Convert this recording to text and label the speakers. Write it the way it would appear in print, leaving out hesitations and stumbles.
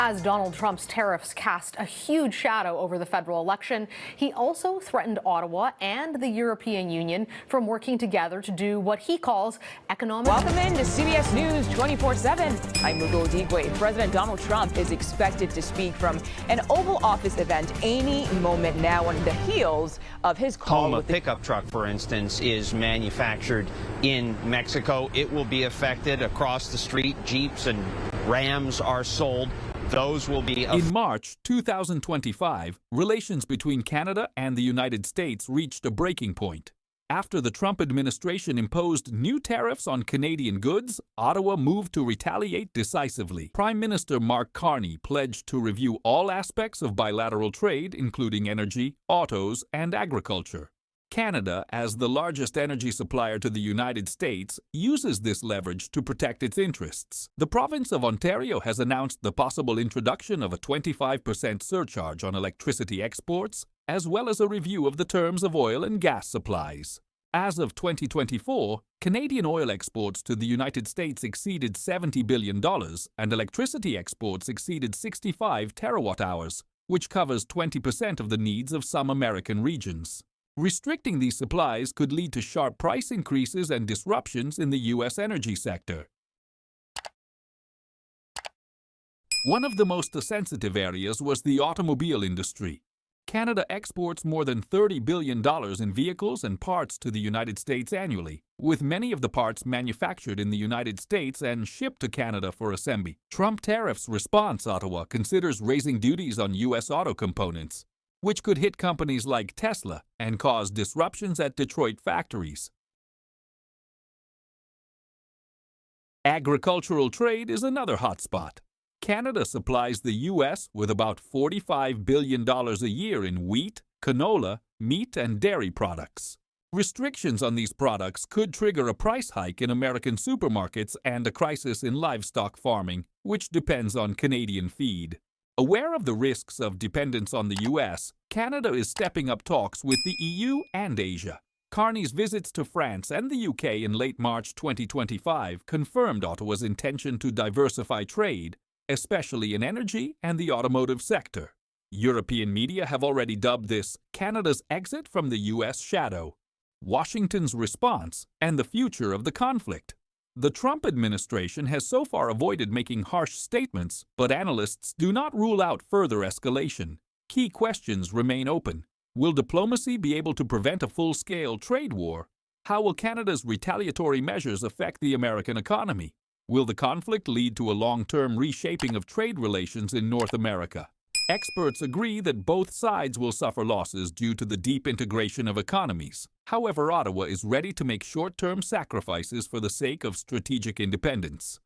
Speaker 1: As Donald Trump's tariffs cast a huge shadow over the federal election, he also threatened Ottawa and the European Union from working together to do what he calls economic...
Speaker 2: Welcome in to CBS News 24/7. I'm Mugo Digwe. President Donald Trump is expected to speak from an Oval Office event any moment now on the heels of his call
Speaker 3: with a pickup truck, for instance, is manufactured in Mexico. It will be affected. Across the street, Jeeps and Rams are sold. Those will be...
Speaker 4: In March 2025, relations between Canada and the United States reached a breaking point. After the Trump administration imposed new tariffs on Canadian goods, Ottawa moved to retaliate decisively. Prime Minister Mark Carney pledged to review all aspects of bilateral trade, including energy, autos, and agriculture. Canada, as the largest energy supplier to the United States, uses this leverage to protect its interests. The province of Ontario has announced the possible introduction of a 25% surcharge on electricity exports, as well as a review of the terms of oil and gas supplies. As of 2024, Canadian oil exports to the United States exceeded $70 billion, and electricity exports exceeded 65 terawatt-hours, which covers 20% of the needs of some American regions. Restricting these supplies could lead to sharp price increases and disruptions in the U.S. energy sector. One of the most sensitive areas was the automobile industry. Canada exports more than $30 billion in vehicles and parts to the United States annually, with many of the parts manufactured in the United States and shipped to Canada for assembly. Trump tariffs response Ottawa considers raising duties on U.S. auto components, which could hit companies like Tesla and cause disruptions at Detroit factories. Agricultural trade is another hotspot. Canada supplies the U.S. with about $45 billion a year in wheat, canola, meat, and dairy products. Restrictions on these products could trigger a price hike in American supermarkets and a crisis in livestock farming, which depends on Canadian feed. Aware of the risks of dependence on the U.S., Canada is stepping up talks with the EU and Asia. Carney's visits to France and the U.K. in late March 2025 confirmed Ottawa's intention to diversify trade, especially in energy and the automotive sector. European media have already dubbed this Canada's exit from the U.S. shadow, Washington's response, and the future of the conflict. The Trump administration has so far avoided making harsh statements, but analysts do not rule out further escalation. Key questions remain open. Will diplomacy be able to prevent a full-scale trade war? How will Canada's retaliatory measures affect the American economy? Will the conflict lead to a long-term reshaping of trade relations in North America? Experts agree that both sides will suffer losses due to the deep integration of economies. However, Ottawa is ready to make short-term sacrifices for the sake of strategic independence.